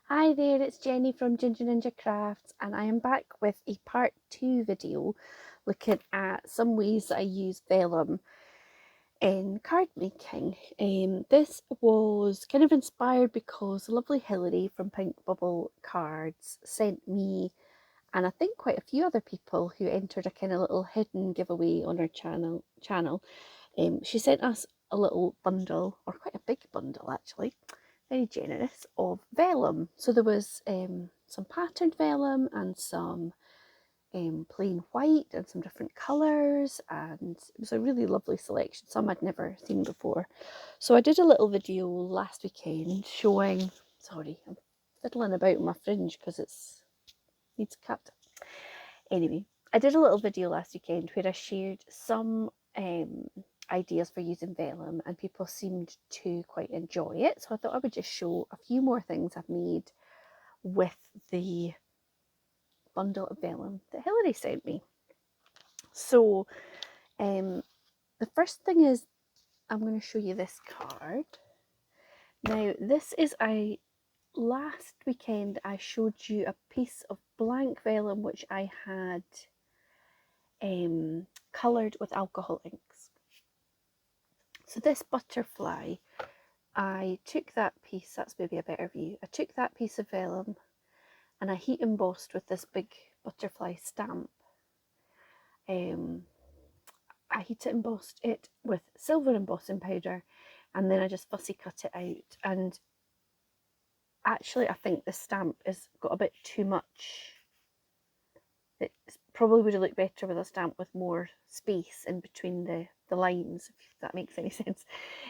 Hi there, it's Jenny from Ginger Ninja Crafts, and I am back with a part 2 video looking at some ways that I use vellum in card making. This was kind of inspired because lovely Hilary from Pink Bubble Cards sent me, and I think quite a few other people who entered a kind of little hidden giveaway on her channel. She sent us a little bundle, or quite a big bundle actually, very generous, of vellum. So there was some patterned vellum and some plain white and some different colours, and it was a really lovely selection, some I'd never seen before. So I did a little video last weekend showing, sorry, I'm fiddling about my fringe because it needs cut. Anyway, I did a little video last weekend where I shared some ideas for using vellum, and people seemed to quite enjoy it, so I thought I would just show a few more things I've made with the bundle of vellum that Hilary sent me. So the first thing is I'm going to show you this card. Now this is last weekend I showed you a piece of blank vellum which I had coloured with alcohol inks. So this butterfly, I took that piece, that's maybe a better view, I took that piece of vellum and I heat embossed with this big butterfly stamp. I heat embossed it with silver embossing powder, and then I just fussy cut it out. And actually I think the stamp has got a bit too much. It probably would have looked better with a stamp with more space in between the lines, if that makes any sense.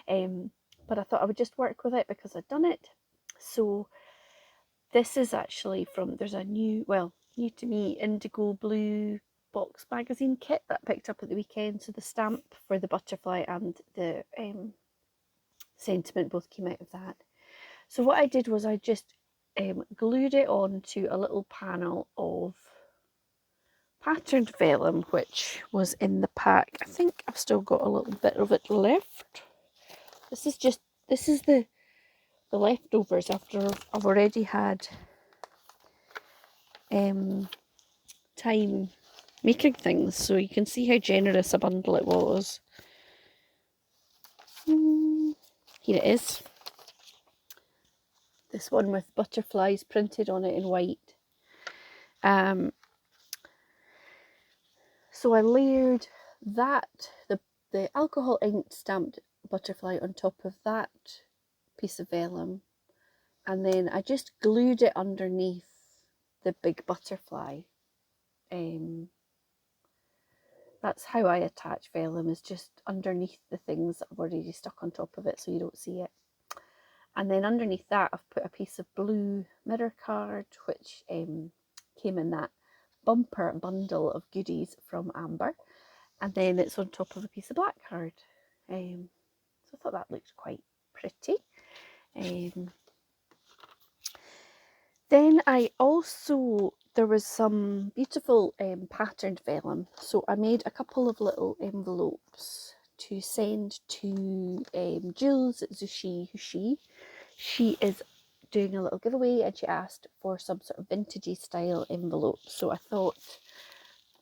But I thought I would just work with it because I'd done it. So this is actually from, there's a new to me, indigo blue box magazine kit that I picked up at the weekend. So the stamp for the butterfly and the sentiment both came out of that. So what I did was I just glued it onto a little panel of patterned vellum, which was in the pack. I think I've still got a little bit of it left. This is the leftovers after I've already had time making things, so you can see how generous a bundle it was. Here it is. This one with butterflies printed on it in white. So I layered that, the alcohol inked stamped butterfly on top of that piece of vellum, and then I just glued it underneath the big butterfly. That's how I attach vellum, is just underneath the things that I've already stuck on top of it so you don't see it. And then underneath that I've put a piece of blue mirror card, which came in that bumper bundle of goodies from Amber, and then it's on top of a piece of black card. So I thought that looked quite pretty. Then I also, there was some beautiful patterned vellum, so I made a couple of little envelopes to send to Jules at Zushi. She is doing a little giveaway and she asked for some sort of vintagey style envelope, so I thought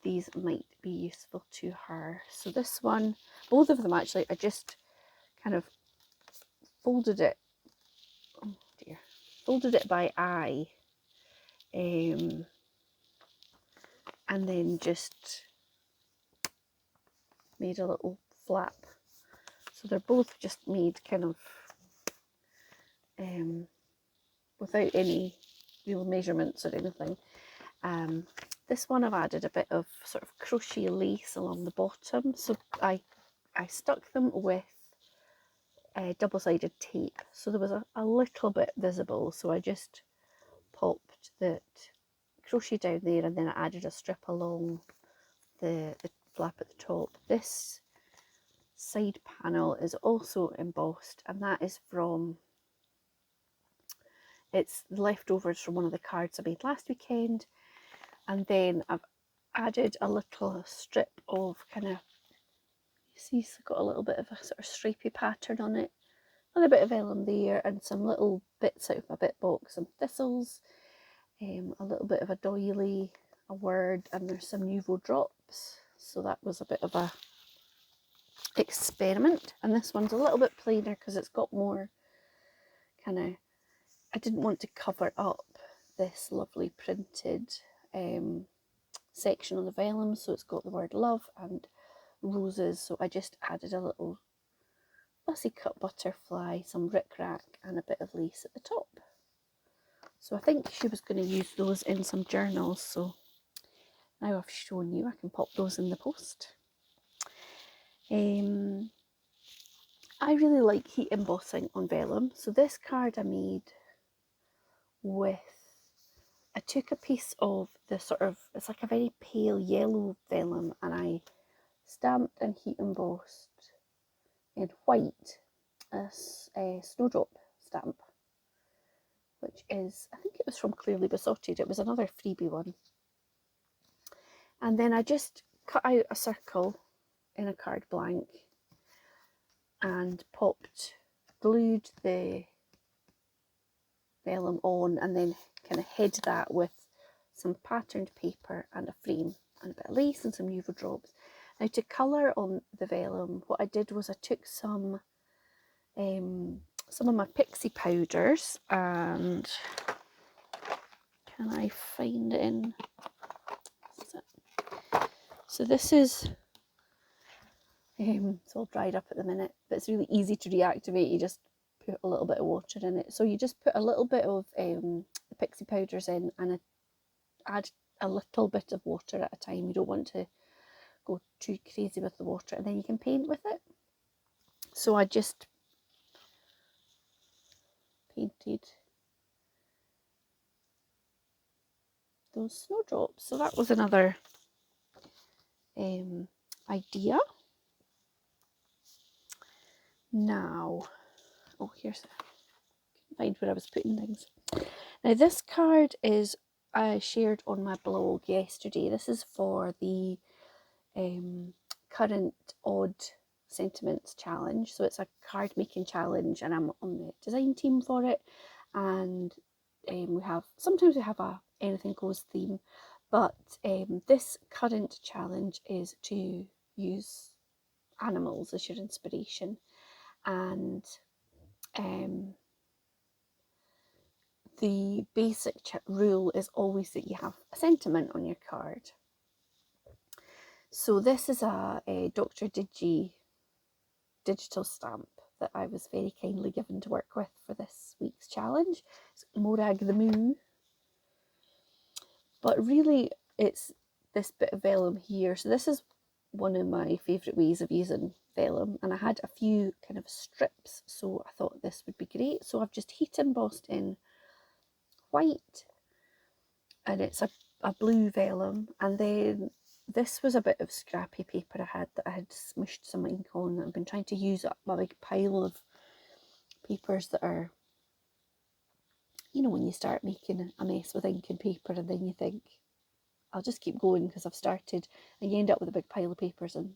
these might be useful to her. So this one, both of them actually, I just kind of folded it, oh dear, folded it by eye, and then just made a little flap. So they're both just made kind of without any real measurements or anything. This one I've added a bit of sort of crochet lace along the bottom, so I stuck them with double-sided tape, so there was a little bit visible, so I just popped the crochet down there, and then I added a strip along the flap at the top. This side panel is also embossed, and that is from, it's leftovers from one of the cards I made last weekend. And then I've added a little strip of kind of, you see it's got a little bit of a sort of stripy pattern on it, a little bit of vellum there, and some little bits out of my bit box, some thistles, a little bit of a doily, a word, and there's some Nuvo drops. So that was a bit of a experiment. And this one's a little bit plainer because it's got more kind of, I didn't want to cover up this lovely printed section on the vellum, so it's got the word love and roses. So I just added a little fussy cut butterfly, some rickrack, and a bit of lace at the top. So I think she was going to use those in some journals, so now I've shown you, I can pop those in the post. I really like heat embossing on vellum. So this card I made with, I took a piece of the sort of, it's like a very pale yellow vellum, and I stamped and heat embossed in white a snowdrop stamp, which is, I think it was from Clearly Besotted. It was another freebie one. And then I just cut out a circle in a card blank and glued the vellum on, and then kind of hid that with some patterned paper and a frame and a bit of lace and some Nuvo drops. Now to colour on the vellum, what I did was I took some of my pixie powders, and can I find it in? So this is, it's all dried up at the minute, but it's really easy to reactivate. You just put a little bit of water in it. So you just put a little bit of the pixie powders in, and add a little bit of water at a time. You don't want to go too crazy with the water, and then you can paint with it. So I just painted those snowdrops. So that was another idea. Now, oh, here's, I can't find where I was putting things. Now this card is, I shared on my blog yesterday. This is for the current Odd Sentiments challenge. So it's a card making challenge, and I'm on the design team for it. And sometimes we have a anything goes theme, but this current challenge is to use animals as your inspiration. And the basic rule is always that you have a sentiment on your card. So this is a Dr. Digi digital stamp that I was very kindly given to work with for this week's challenge. It's Morag the Moo. But really it's this bit of vellum here. So this is one of my favourite ways of using vellum, and I had a few kind of strips, so I thought this would be great. So I've just heat embossed in white, and it's a blue vellum, and then this was a bit of scrappy paper I had that I had smushed some ink on. I've been trying to use up my big pile of papers that are, you know, when you start making a mess with ink and paper, and then you think, I'll just keep going because I've started, and you end up with a big pile of papers and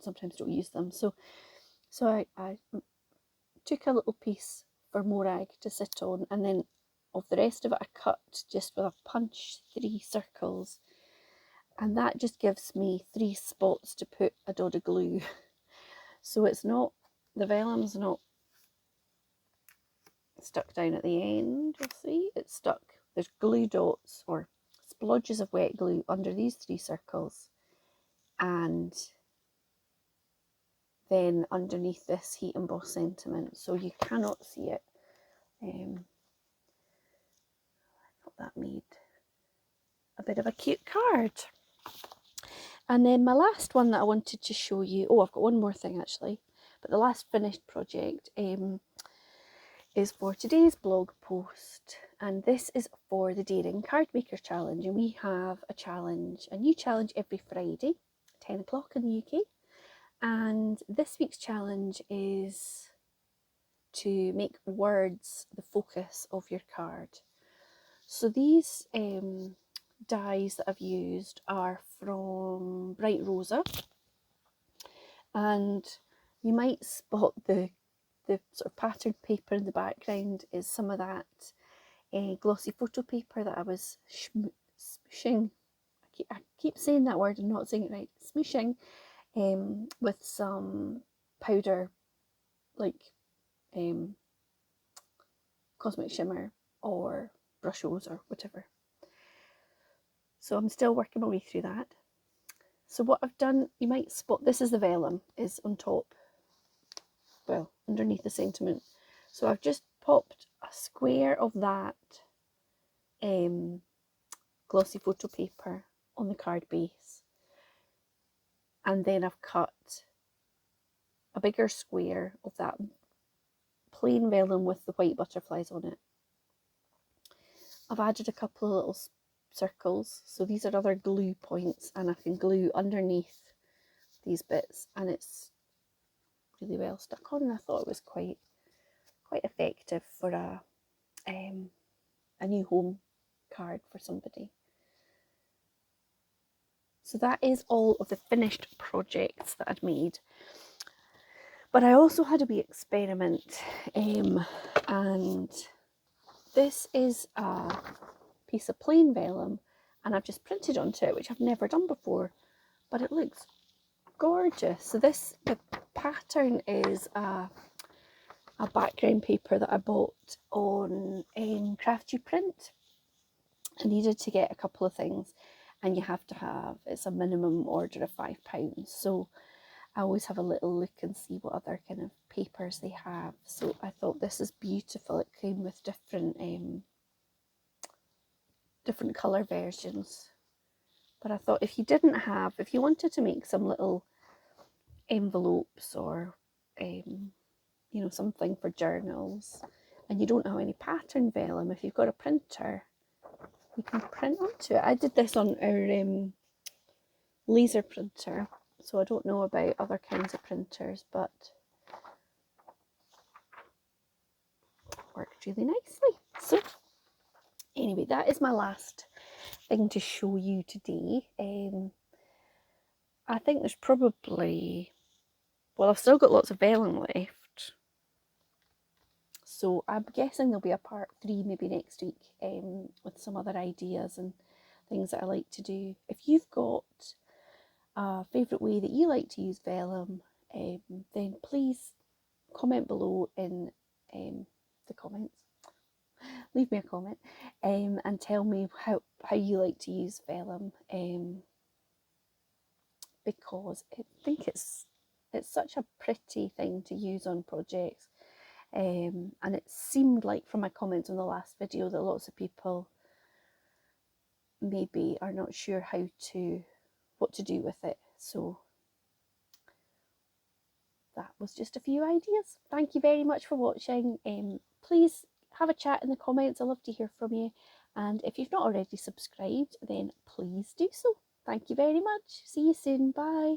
sometimes don't use them. So I took a little piece for Morag to sit on, and then of the rest of it I cut just with a punch 3 circles, and that just gives me 3 spots to put a dot of glue. So it's not, the vellum's not stuck down at the end, you'll see, it's stuck. There's glue dots or splodges of wet glue under these 3 circles, and then underneath this heat embossed sentiment, so you cannot see it. I thought that made a bit of a cute card. And then my last one that I wanted to show you, oh, I've got one more thing actually, but the last finished project is for today's blog post, and this is for the Daring Card Maker Challenge. And we have a new challenge every Friday, 10 o'clock in the UK. And this week's challenge is to make words the focus of your card. So these dies that I've used are from Bright Rosa, and you might spot the the sort of patterned paper in the background is some of that glossy photo paper that I was smooshing. I keep saying that word and not saying it right. Smooshing with some powder, like Cosmic Shimmer or Brushes or whatever. So I'm still working my way through that. So what I've done, you might spot, this is the vellum, is on top, well, underneath the sentiment. So I've just popped a square of that glossy photo paper on the card base, and then I've cut a bigger square of that plain vellum with the white butterflies on it. I've added a couple of little circles, so these are other glue points, and I can glue underneath these bits, and it's really well stuck on, and I thought it was quite effective for a new home card for somebody. So that is all of the finished projects that I'd made. But I also had a wee experiment, and this is a piece of plain vellum, and I've just printed onto it, which I've never done before, but it looks gorgeous. So the pattern is a background paper that I bought on Craft You Print. I needed to get a couple of things, and you have to have, it's a minimum order of £5. So I always have a little look and see what other kind of papers they have. So I thought this is beautiful. It came with different colour versions. But I thought if you wanted to make some little envelopes or something for journals, and you don't have any pattern vellum, if you've got a printer, you can print onto it. I did this on our laser printer, so I don't know about other kinds of printers, but it worked really nicely. So anyway, that is my last thing to show you today. I think there's probably, well, I've still got lots of vellum left, so I'm guessing there'll be a part 3 maybe next week, with some other ideas and things that I like to do. If you've got a favourite way that you like to use vellum, then please comment below in the comments. Leave me a comment and tell me how you like to use vellum, because I think it's such a pretty thing to use on projects, and it seemed like from my comments on the last video that lots of people maybe are not sure what to do with it. So that was just a few ideas. Thank you very much for watching. Please have a chat in the comments. I love to hear from you, and if you've not already subscribed, then please do so. Thank you very much. See you soon. Bye.